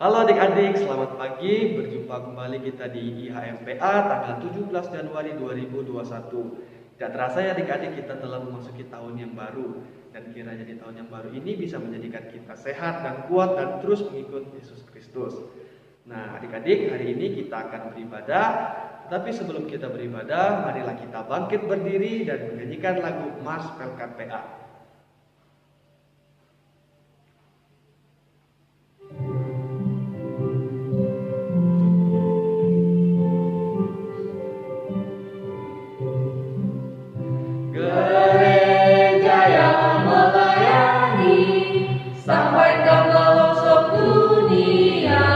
Halo adik-adik, selamat pagi. Berjumpa kembali kita di IHMPA tanggal 17 Januari 2021. Tidak terasa ya adik-adik, kita telah memasuki tahun yang baru. Dan kiranya di tahun yang baru ini bisa menjadikan kita sehat dan kuat dan terus mengikut Yesus Kristus. Nah adik-adik, hari ini kita akan beribadah. Tapi sebelum kita beribadah, marilah kita bangkit berdiri dan menyanyikan lagu Mars Pelkat PA. Gereja yang melayani sampai ke pelosok dunia,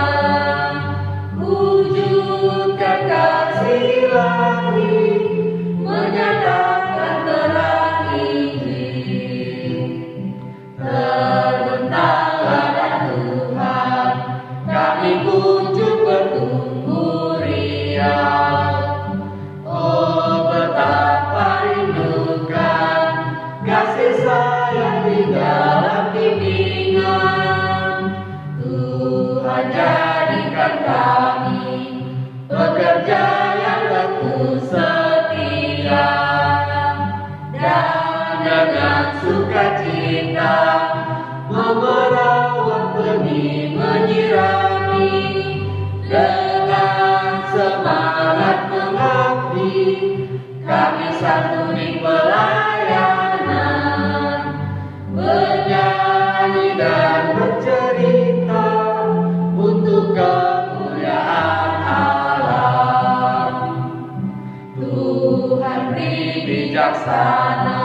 wujudkan kasih ilahi, menyatakan terang Injil. Terbentanglah dan Tuhan, kami kunjung bertumbuh riang. Oh betapa rindukan kasih sayang di dalam bimbingan. Tuhan jadikan kami pekerja yang teguh setia, dan dengan sukacita memerawat benih menyirami, dengan semangat mengabdi kami satu di pelayanan, bernyanyi dan bercerita untuk kemuliaan Allah. Tuhan beri bijaksana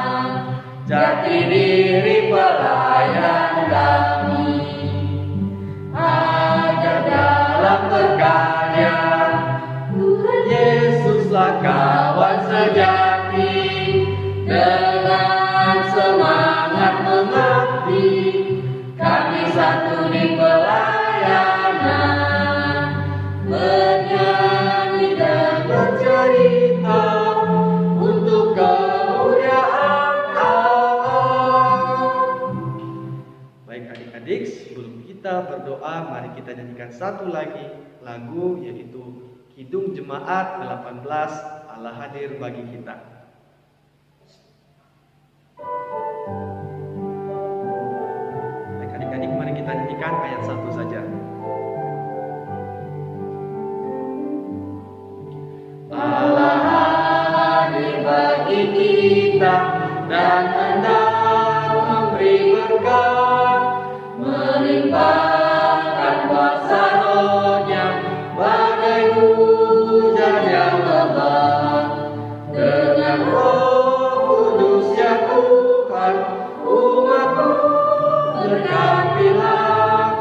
jati diri pelayan kami, agar dalam berkarya Tuhan Yesuslah kawan sejati. Dengan semangat mengabdi kami satu di pelayanan, bernyanyi dan bercerita untuk kemuliaan Allah. Baik adik-adik, sebelum kita berdoa, mari kita nyanyikan satu lagi lagu, yaitu Kidung Jemaat 18, Allah hadir bagi kita. Baik adik-adik, mari kita nyanyikan ayat 1 saja. Allah hadir bagi kita dan hendak memberi berkat, melimpahkan kuasa Roh-Nya bagai hujan yang lebat. Dengan Roh Kudus ya Tuhan, umat-Mu berkatilah,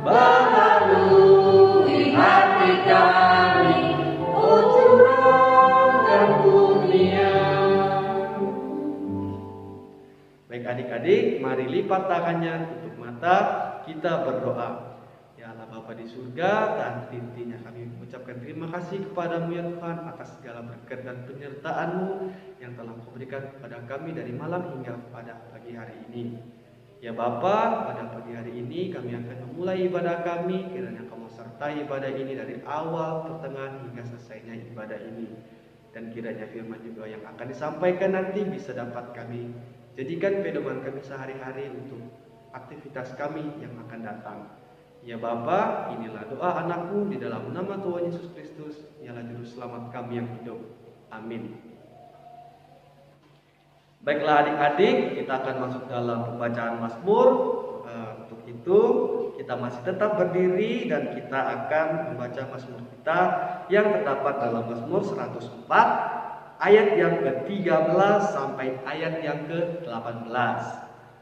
baharui hati kami, oh curahkan kurnia. Baik adik-adik, mari lipat tangannya, tutup mata, kita berdoa. Ya Allah Bapa di surga, dan intinya kami mengucapkan terima kasih kepadamu ya Tuhan atas segala berkat dan penyertaan-Mu yang telah Kau berikan kepada kami dari malam hingga pada pagi hari ini. Ya Bapa, pada pagi hari ini kami akan memulai ibadah kami, kiranya Kau sertai ibadah ini dari awal, pertengahan hingga selesainya ibadah ini. Dan kiranya firman juga yang akan disampaikan nanti bisa dapat kami jadikan pedoman kami sehari-hari untuk aktivitas kami yang akan datang. Ya Bapa, inilah doa anakku di dalam nama Tuhan Yesus Kristus, ialah juru selamat kami yang hidup. Amin. Baiklah adik-adik, kita akan masuk dalam pembacaan Mazmur. Untuk itu kita masih tetap berdiri dan kita akan membaca Mazmur kita yang terdapat dalam Mazmur 104 ayat yang ke-13 sampai ayat yang ke-18.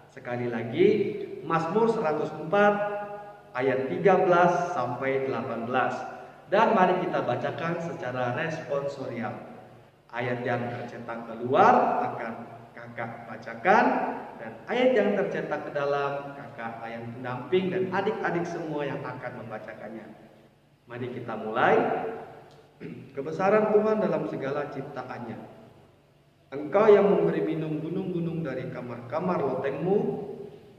Sekali lagi, Mazmur 104 ayat 13 sampai 18. Dan mari kita bacakan secara responsorial. Ayat yang tercetak keluar akan kakak bacakan, dan ayat yang tercetak ke dalam kakak yang pendamping dan adik-adik semua yang akan membacakannya. Mari kita mulai. Kebesaran Tuhan dalam segala ciptaannya. Engkau yang memberi minum gunung-gunung dari kamar-kamar lotengmu,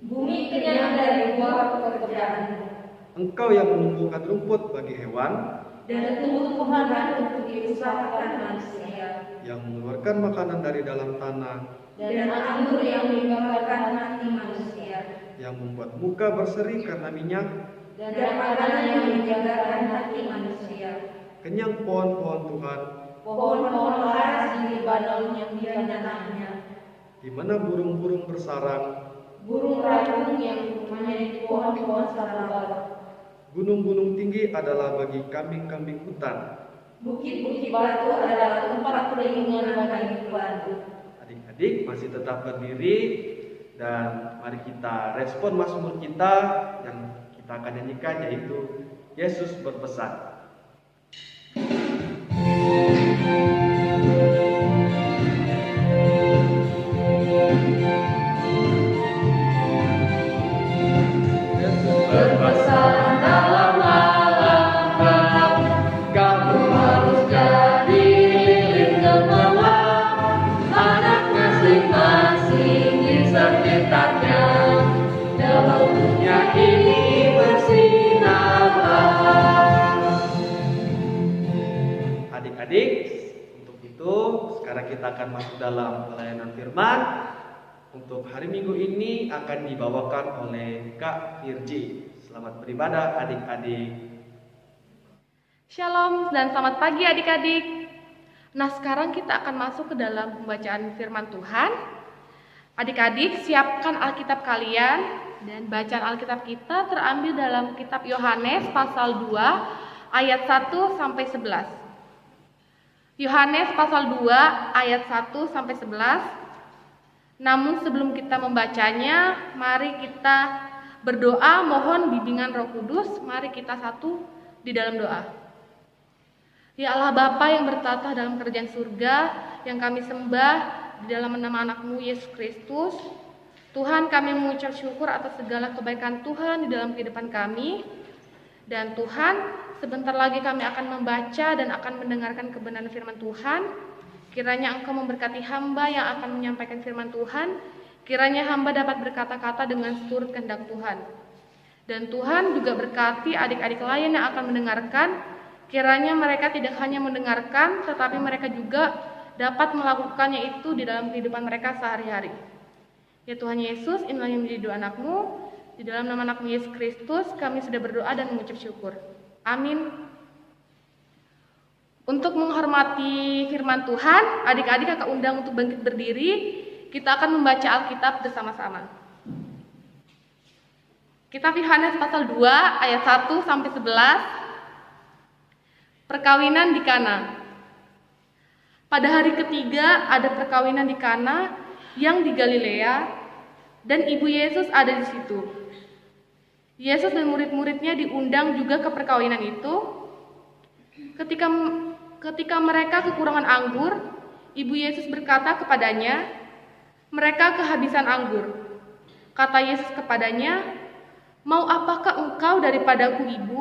bumi kenyang dari buah pekerjaanmu. Engkau yang menumbuhkan rumput bagi hewan, dan tumbuh-tumbuhan untuk diusahakan manusia, yang mengeluarkan makanan dari dalam tanah, dan anggur yang membakar hati manusia, yang membuat muka berseri karena minyak, dan makanan yang menjagarkan hati manusia, kenyang pohon-pohon Tuhan, pohon-pohon laras di Libanon yang ditanamnya, di mana burung-burung bersarang, burung rayung yang rumahnya di pohon-pohon sabar, gunung-gunung tinggi adalah bagi kambing-kambing hutan. bukit-bukit batu adalah tempat perlindungan bagi batu. Adik-adik masih tetap berdiri dan mari kita respon mazmur kita yang kita akan nyanyikan, yaitu Yesus berpesan. Berpesan dalam malam gelap, kamu harus jadi lilin gemilang, anak masing-masing di sekitarnya, dalam dunia ini bersinarlah. Adik-adik, untuk itu sekarang kita akan masuk dalam pelayanan firman. Untuk hari Minggu ini akan dibawakan oleh Kak Virgi. Selamat beribadah adik-adik. Shalom dan selamat pagi adik-adik. Nah, sekarang kita akan masuk ke dalam pembacaan firman Tuhan. Adik-adik, siapkan Alkitab kalian, dan bacaan Alkitab kita terambil dalam kitab Yohanes pasal 2 ayat 1 sampai 11. Yohanes pasal 2 ayat 1 sampai 11. Namun sebelum kita membacanya, mari kita berdoa mohon bimbingan Roh Kudus. Mari kita satu di dalam doa. Ya Allah Bapa yang bertata dalam kerajaan surga, yang kami sembah di dalam nama anak-Mu Yesus Kristus. Tuhan, kami mengucap syukur atas segala kebaikan Tuhan di dalam kehidupan kami. Dan Tuhan, sebentar lagi kami akan membaca dan akan mendengarkan kebenaran firman Tuhan. Kiranya Engkau memberkati hamba yang akan menyampaikan firman Tuhan. Kiranya hamba dapat berkata-kata dengan seturut kehendak Tuhan. Dan Tuhan juga berkati adik-adik lain yang akan mendengarkan. Kiranya mereka tidak hanya mendengarkan, tetapi mereka juga dapat melakukannya itu di dalam kehidupan mereka sehari-hari. Ya Tuhan Yesus, inilah yang menjadi doa anak-Mu. Di dalam nama anak-Mu Yesus Kristus, kami sudah berdoa dan mengucap syukur. Amin. Untuk menghormati firman Tuhan, adik-adik kakak undang untuk bangkit berdiri. Kita akan membaca Alkitab bersama-sama. Kitab Yohanes pasal 2 ayat 1 sampai 11. Perkawinan di Kana. Pada hari ketiga ada perkawinan di Kana yang di Galilea, dan ibu Yesus ada di situ. Yesus dan murid-muridnya diundang juga ke perkawinan itu. Ketika mereka kekurangan anggur, ibu Yesus berkata kepadanya, "Mereka kehabisan anggur." Kata Yesus kepadanya, "Mau apakah engkau daripadaku, Ibu,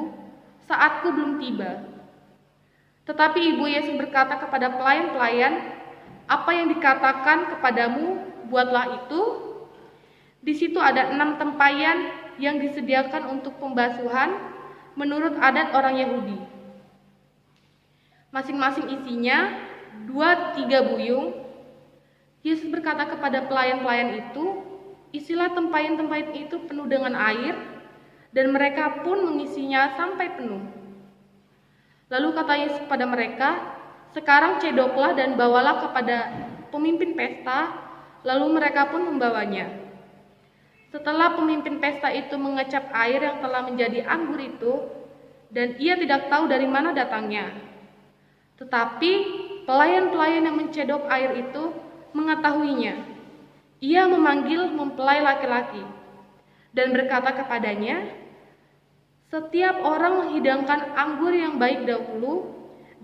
saatku belum tiba?" Tetapi ibu Yesus berkata kepada pelayan-pelayan, "Apa yang dikatakan kepadamu, buatlah itu." Di situ ada 6 tempayan yang disediakan untuk pembasuhan menurut adat orang Yahudi. Masing-masing isinya 2-3 buyung. Yesus berkata kepada pelayan-pelayan itu, "Isilah tempayan-tempayan itu penuh dengan air," dan mereka pun mengisinya sampai penuh. Lalu kata Yesus kepada mereka, "Sekarang cedoklah dan bawalah kepada pemimpin pesta." Lalu mereka pun membawanya. Setelah pemimpin pesta itu mengecap air yang telah menjadi anggur itu, dan ia tidak tahu dari mana datangnya. Tetapi pelayan-pelayan yang mencedok air itu mengetahuinya. Ia memanggil mempelai laki-laki dan berkata kepadanya, "Setiap orang menghidangkan anggur yang baik dahulu,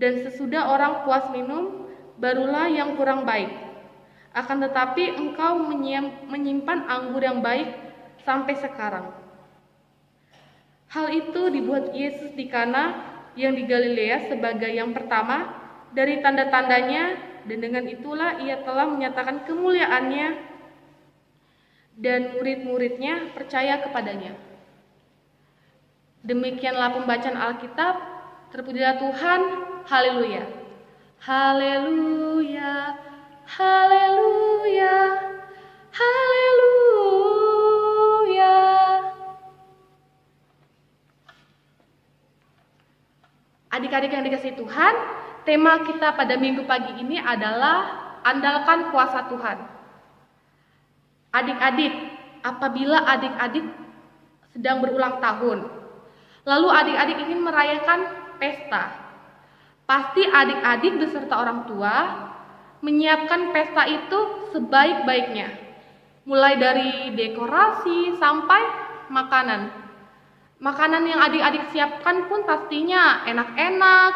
dan sesudah orang puas minum, barulah yang kurang baik. Akan tetapi engkau menyimpan anggur yang baik sampai sekarang." Hal itu dibuat Yesus di Kana yang di Galilea sebagai yang pertama dari tanda-tandanya, dan dengan itulah ia telah menyatakan kemuliaannya, dan murid-muridnya percaya kepadanya. Demikianlah pembacaan Alkitab. Terpujilah Tuhan. Haleluya. Haleluya. Haleluya. Haleluya. Adik-adik yang dikasihi Tuhan, tema kita pada minggu pagi ini adalah andalkan kuasa Tuhan. Adik-adik, apabila adik-adik sedang berulang tahun, lalu adik-adik ingin merayakan pesta, pasti adik-adik beserta orang tua menyiapkan pesta itu sebaik-baiknya, mulai dari dekorasi sampai makanan. Makanan yang adik-adik siapkan pun pastinya enak-enak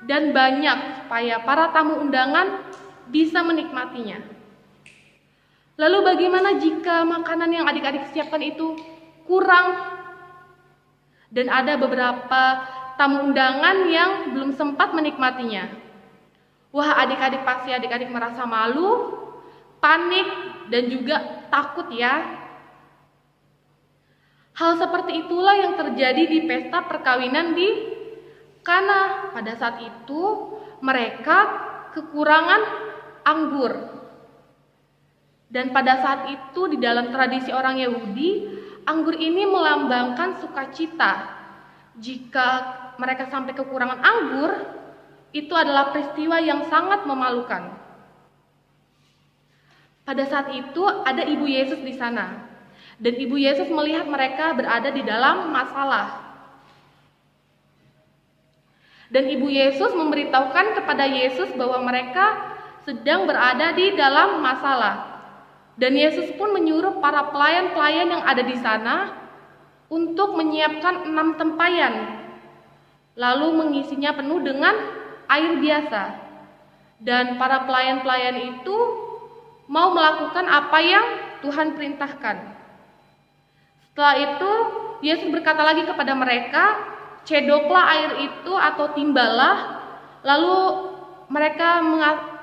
dan banyak supaya para tamu undangan bisa menikmatinya. Lalu bagaimana jika makanan yang adik-adik siapkan itu kurang dan ada beberapa tamu undangan yang belum sempat menikmatinya? Wah, adik-adik pasti adik-adik merasa malu, panik, dan juga takut ya. Hal seperti itulah yang terjadi di pesta perkawinan di Kana. Pada saat itu mereka kekurangan anggur. Dan pada saat itu di dalam tradisi orang Yahudi, anggur ini melambangkan sukacita. Jika mereka sampai kekurangan anggur, itu adalah peristiwa yang sangat memalukan. Pada saat itu ada Ibu Yesus di sana. Dan Ibu Yesus melihat mereka berada di dalam masalah. Dan Ibu Yesus memberitahukan kepada Yesus bahwa mereka sedang berada di dalam masalah. Dan Yesus pun menyuruh para pelayan-pelayan yang ada di sana untuk menyiapkan 6 tempayan, lalu mengisinya penuh dengan air biasa. Dan para pelayan-pelayan itu mau melakukan apa yang Tuhan perintahkan. Setelah itu, Yesus berkata lagi kepada mereka, cedoklah air itu atau timbalah, lalu mereka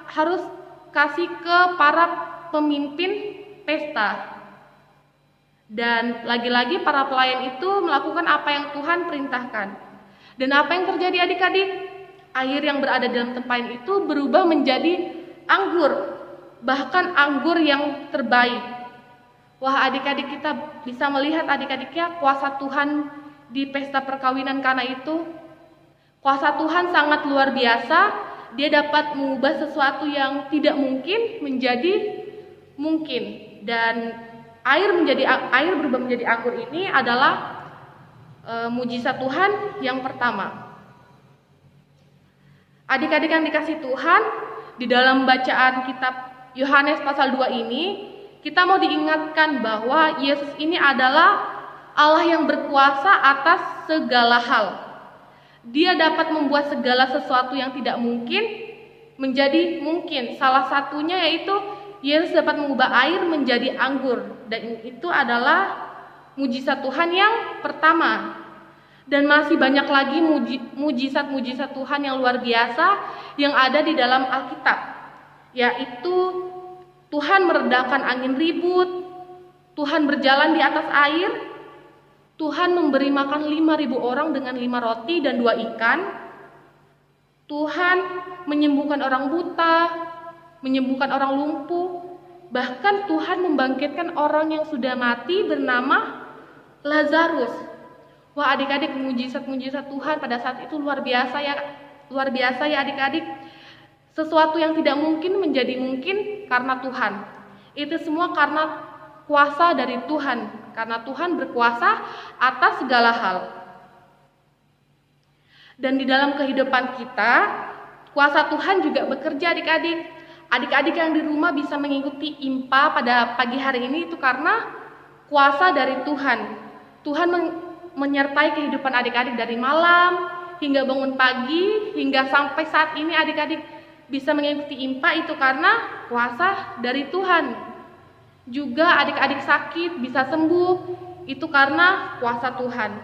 harus kasih ke para pemimpin pesta. Dan lagi-lagi para pelayan itu melakukan apa yang Tuhan perintahkan. Dan apa yang terjadi adik-adik? Air yang berada dalam tempayan itu berubah menjadi anggur, bahkan anggur yang terbaik. Wah, adik-adik, kita bisa melihat adik-adiknya kuasa Tuhan di pesta perkawinan Kana itu. Kuasa Tuhan sangat luar biasa. Dia dapat mengubah sesuatu yang tidak mungkin menjadi mungkin. Dan air berubah menjadi anggur ini adalah mujizat Tuhan yang pertama. Adik-adik yang dikasihi Tuhan, di dalam bacaan kitab Yohanes pasal 2 ini, kita mau diingatkan bahwa Yesus ini adalah Allah yang berkuasa atas segala hal. Dia dapat membuat segala sesuatu yang tidak mungkin menjadi mungkin. Salah satunya yaitu Yesus dapat mengubah air menjadi anggur. Dan itu adalah mujizat Tuhan yang pertama. Dan masih banyak lagi mujizat-mujizat Tuhan yang luar biasa yang ada di dalam Alkitab. Yaitu Tuhan meredakan angin ribut, Tuhan berjalan di atas air, Tuhan memberi makan 5.000 orang dengan 5 roti dan 2 ikan, Tuhan menyembuhkan orang buta, menyembuhkan orang lumpuh, bahkan Tuhan membangkitkan orang yang sudah mati bernama Lazarus. Wah, adik-adik, mujizat-mujizat Tuhan pada saat itu luar biasa ya adik-adik. Sesuatu yang tidak mungkin menjadi mungkin karena Tuhan. Itu semua karena kuasa dari Tuhan. Karena Tuhan berkuasa atas segala hal. Dan di dalam kehidupan kita, kuasa Tuhan juga bekerja adik-adik. Adik-adik yang di rumah bisa mengikuti IMPA pada pagi hari ini itu karena kuasa dari Tuhan. Tuhan menyertai kehidupan adik-adik dari malam hingga bangun pagi, hingga sampai saat ini adik-adik bisa mengikuti IMPA itu karena kuasa dari Tuhan. Juga adik-adik sakit bisa sembuh itu karena kuasa Tuhan.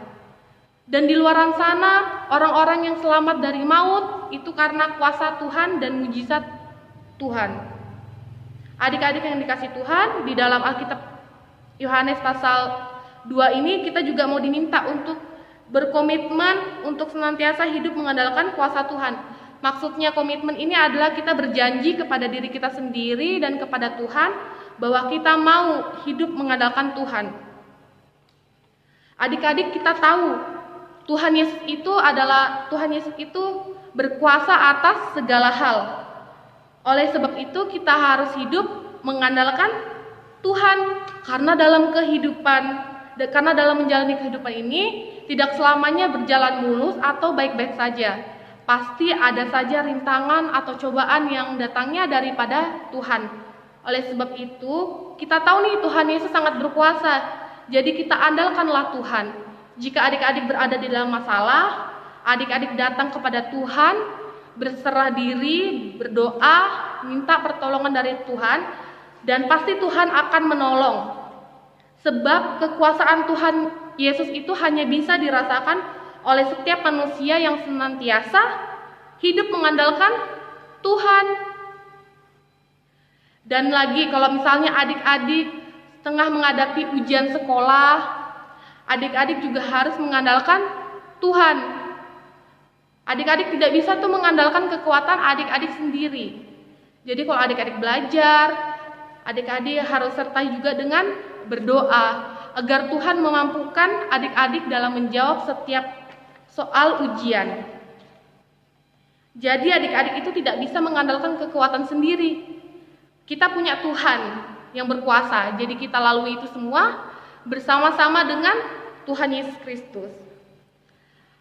Dan di luar sana orang-orang yang selamat dari maut itu karena kuasa Tuhan dan mujizat Tuhan. Adik-adik yang dikasihi Tuhan, di dalam Alkitab Yohanes pasal 2 ini kita juga mau diminta untuk berkomitmen untuk senantiasa hidup mengandalkan kuasa Tuhan. Maksudnya komitmen ini adalah kita berjanji kepada diri kita sendiri dan kepada Tuhan bahwa kita mau hidup mengandalkan Tuhan. Adik-adik, kita tahu Tuhan Yesus itu berkuasa atas segala hal. Oleh sebab itu kita harus hidup mengandalkan Tuhan, karena dalam menjalani kehidupan ini tidak selamanya berjalan mulus atau baik-baik saja. Pasti ada saja rintangan atau cobaan yang datangnya daripada Tuhan. Oleh sebab itu, kita tahu nih Tuhan Yesus sangat berkuasa. Jadi kita andalkanlah Tuhan. Jika adik-adik berada di dalam masalah, adik-adik datang kepada Tuhan, berserah diri, berdoa, minta pertolongan dari Tuhan, dan pasti Tuhan akan menolong. Sebab kekuasaan Tuhan Yesus itu hanya bisa dirasakan oleh setiap manusia yang senantiasa hidup mengandalkan Tuhan. Dan lagi kalau misalnya adik-adik tengah menghadapi ujian sekolah, adik-adik juga harus mengandalkan Tuhan. Adik-adik tidak bisa tuh mengandalkan kekuatan adik-adik sendiri. Jadi kalau adik-adik belajar, adik-adik harus sertai juga dengan berdoa agar Tuhan memampukan adik-adik dalam menjawab setiap soal ujian. Jadi adik-adik itu tidak bisa mengandalkan kekuatan sendiri. Kita punya Tuhan yang berkuasa. Jadi kita lalui itu semua bersama-sama dengan Tuhan Yesus Kristus.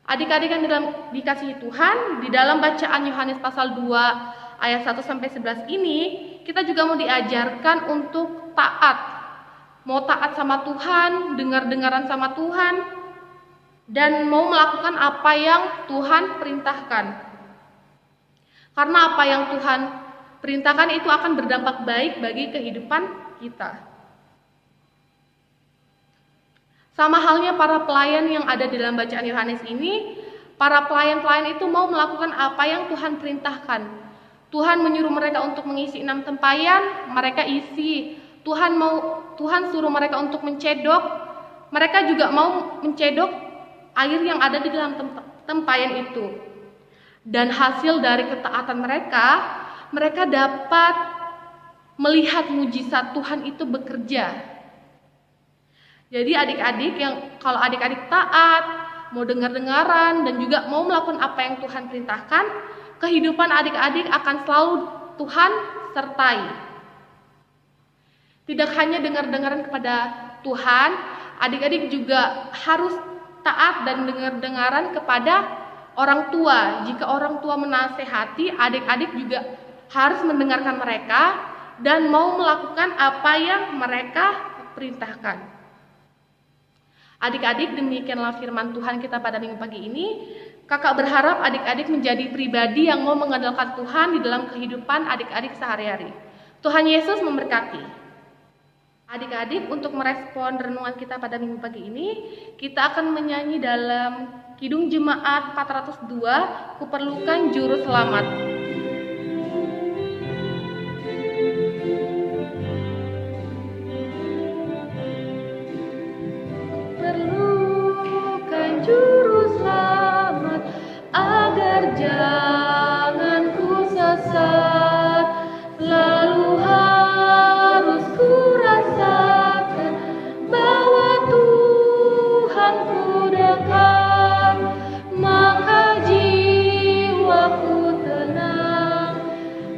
Adik-adik yang dikasihi Tuhan, di dalam bacaan Yohanes pasal 2 ayat 1 sampai 11 ini, kita juga mau diajarkan untuk taat. Mau taat sama Tuhan, dengar-dengaran sama Tuhan, dan mau melakukan apa yang Tuhan perintahkan. Karena apa yang Tuhan perintahkan itu akan berdampak baik bagi kehidupan kita. Sama halnya para pelayan yang ada di dalam bacaan Yohanes ini, para pelayan-pelayan itu mau melakukan apa yang Tuhan perintahkan. Tuhan menyuruh mereka untuk mengisi 6 tempayan, mereka isi. Tuhan suruh mereka untuk mencedok, mereka juga mau mencedok air yang ada di dalam tempayan itu. Dan hasil dari ketaatan mereka dapat melihat mujizat Tuhan itu bekerja. Jadi adik-adik kalau adik-adik taat, mau dengar-dengaran dan juga mau melakukan apa yang Tuhan perintahkan, kehidupan adik-adik akan selalu Tuhan sertai. Tidak hanya dengar-dengaran kepada Tuhan, adik-adik juga harus taat dan dengar-dengaran kepada orang tua. Jika orang tua menasehati, adik-adik juga harus mendengarkan mereka dan mau melakukan apa yang mereka perintahkan. Adik-adik, demikianlah firman Tuhan kita pada minggu pagi ini. Kakak berharap adik-adik menjadi pribadi yang mau mengandalkan Tuhan di dalam kehidupan adik-adik sehari-hari. Tuhan Yesus memberkati. Adik-adik, untuk merespon renungan kita pada minggu pagi ini, kita akan menyanyi dalam Kidung Jemaat 402, Kuperlukan Juru Selamat. Kuperlukan Juru Selamat, agar jangan ku sesat, lalu harus ku rasakan bahwa Tuhan ku dekat, maka jiwaku tenang,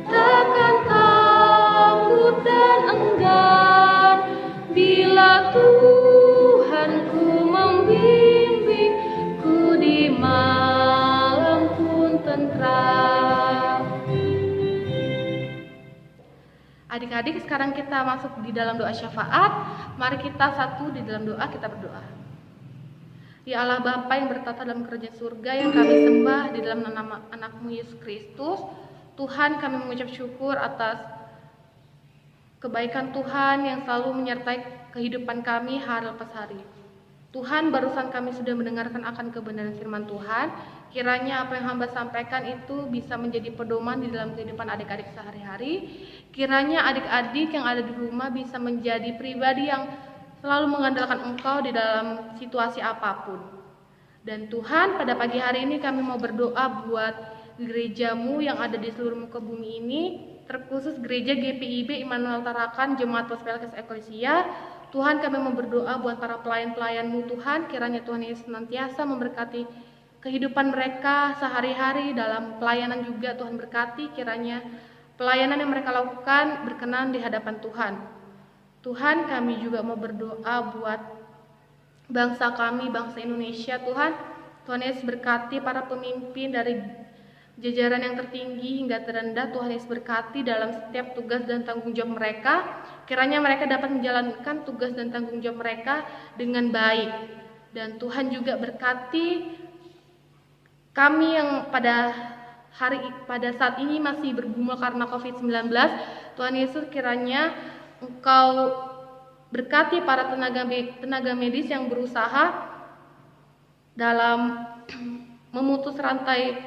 takkan takut dan enggan bila Tuhan ku membimbing, ku di malam pun tentram. Adik-adik, sekarang kita masuk di dalam doa syafaat. Mari kita satu di dalam doa, kita berdoa. Ya Allah Bapa yang bertata dalam kerajaan surga, yang kami sembah di dalam nama anak-Mu Yesus Kristus, Tuhan, kami mengucap syukur atas kebaikan Tuhan yang selalu menyertai kehidupan kami hari lepas hari. Tuhan, barusan kami sudah mendengarkan akan kebenaran firman Tuhan. Kiranya apa yang hamba sampaikan itu bisa menjadi pedoman di dalam kehidupan adik-adik sehari-hari. Kiranya adik-adik yang ada di rumah bisa menjadi pribadi yang selalu mengandalkan Engkau di dalam situasi apapun. Dan Tuhan, pada pagi hari ini kami mau berdoa buat gerejamu yang ada di seluruh muka bumi ini, terkhusus gereja GPIB Immanuel Tarakan Jemaat Pospelkes Eklesia. Tuhan, kami mau berdoa buat para pelayan-pelayan-Mu Tuhan, kiranya Tuhan Yesus senantiasa memberkati kehidupan mereka sehari-hari dalam pelayanan juga. Tuhan berkati, kiranya pelayanan yang mereka lakukan berkenan di hadapan Tuhan. Tuhan, kami juga mau berdoa buat bangsa kami, bangsa Indonesia. Tuhan Yesus berkati para pemimpin dari jajaran yang tertinggi hingga terendah. Tuhan Yesus berkati dalam setiap tugas dan tanggung jawab mereka. Kiranya mereka dapat menjalankan tugas dan tanggung jawab mereka dengan baik. Dan Tuhan juga berkati kami yang pada saat ini masih bergumul karena COVID-19. Tuhan Yesus, kiranya Engkau berkati para tenaga medis yang berusaha dalam memutus rantai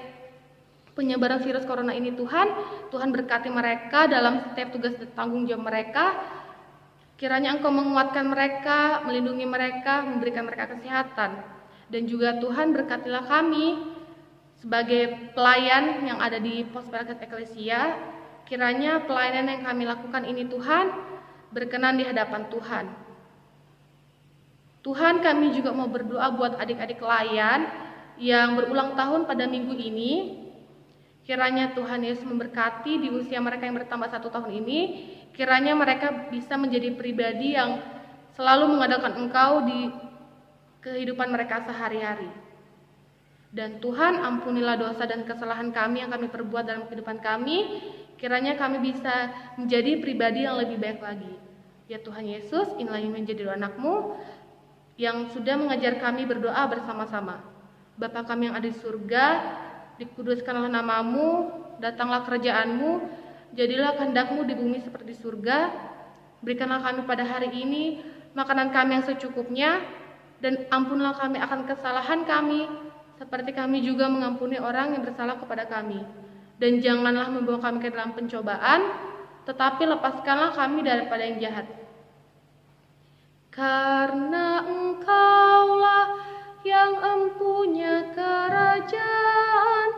penyebaran virus corona ini. Tuhan berkati mereka dalam setiap tugas dan tanggung jawab mereka. Kiranya Engkau menguatkan mereka, melindungi mereka, memberikan mereka kesehatan. Dan juga Tuhan, berkatilah kami sebagai pelayan yang ada di Pospelkes Eklesia. Kiranya pelayanan yang kami lakukan ini Tuhan berkenan di hadapan Tuhan. Tuhan, kami juga mau berdoa buat adik-adik pelayan yang berulang tahun pada minggu ini. Kiranya Tuhan Yesus memberkati di usia mereka yang bertambah 1 tahun ini. Kiranya mereka bisa menjadi pribadi yang selalu mengandalkan Engkau di kehidupan mereka sehari-hari. Dan Tuhan, ampunilah dosa dan kesalahan kami yang kami perbuat dalam kehidupan kami. Kiranya kami bisa menjadi pribadi yang lebih baik lagi. Ya Tuhan Yesus, inilah yang menjadi anak-Mu yang sudah mengajar kami berdoa bersama-sama. Bapa kami yang ada di surga, dikuduskanlah nama-Mu, datanglah kerajaan-Mu, jadilah kehendak-Mu di bumi seperti di surga. Berikanlah kami pada hari ini makanan kami yang secukupnya, dan ampunilah kami akan kesalahan kami, seperti kami juga mengampuni orang yang bersalah kepada kami. Dan janganlah membawa kami ke dalam pencobaan, tetapi lepaskanlah kami daripada yang jahat. Karena Engkaulah yang empunya kerajaan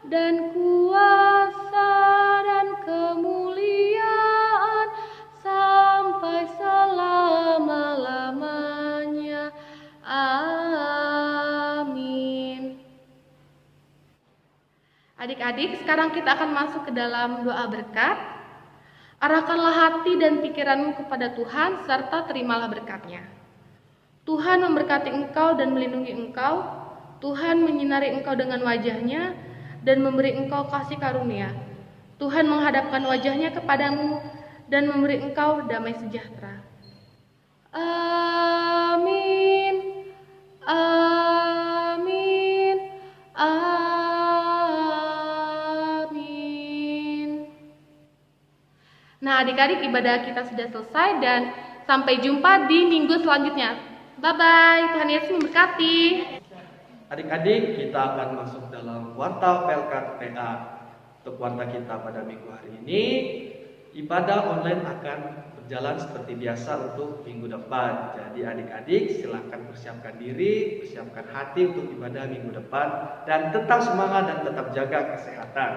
dan kuasa dan kemuliaan sampai selama-lamanya. Amin. Adik-adik, sekarang kita akan masuk ke dalam doa berkat. Arahkanlah hati dan pikiranmu kepada Tuhan, serta terimalah berkat-Nya. Tuhan memberkati engkau dan melindungi engkau. Tuhan menyinari engkau dengan wajah-Nya dan memberi engkau kasih karunia. Tuhan menghadapkan wajah-Nya kepadamu dan memberi engkau damai sejahtera. Amin. Amin. Amin. Nah, adik-adik, ibadah kita sudah selesai dan sampai jumpa di minggu selanjutnya. Bye-bye. Tuhan Yesus memberkati. Adik-adik, kita akan masuk dalam warta Pelkat PA. Untuk warta kita pada minggu hari ini, ibadah online akan berjalan seperti biasa untuk minggu depan. Jadi adik-adik silakan persiapkan diri, persiapkan hati untuk ibadah minggu depan, dan tetap semangat dan tetap jaga kesehatan.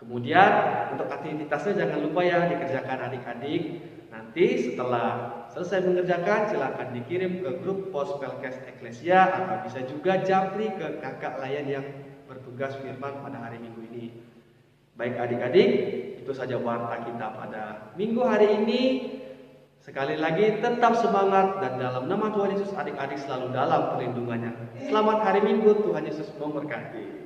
Kemudian untuk aktivitasnya jangan lupa ya dikerjakan adik-adik. Nanti setelah selesai mengerjakan silakan dikirim ke grup Pospelkes Eklesia atau bisa juga japri ke kakak layan yang bertugas firman pada hari Minggu ini. Baik adik-adik, itu saja warta kita pada minggu hari ini. Sekali lagi tetap semangat dan dalam nama Tuhan Yesus adik-adik selalu dalam perlindungannya. Selamat hari Minggu, Tuhan Yesus memberkati.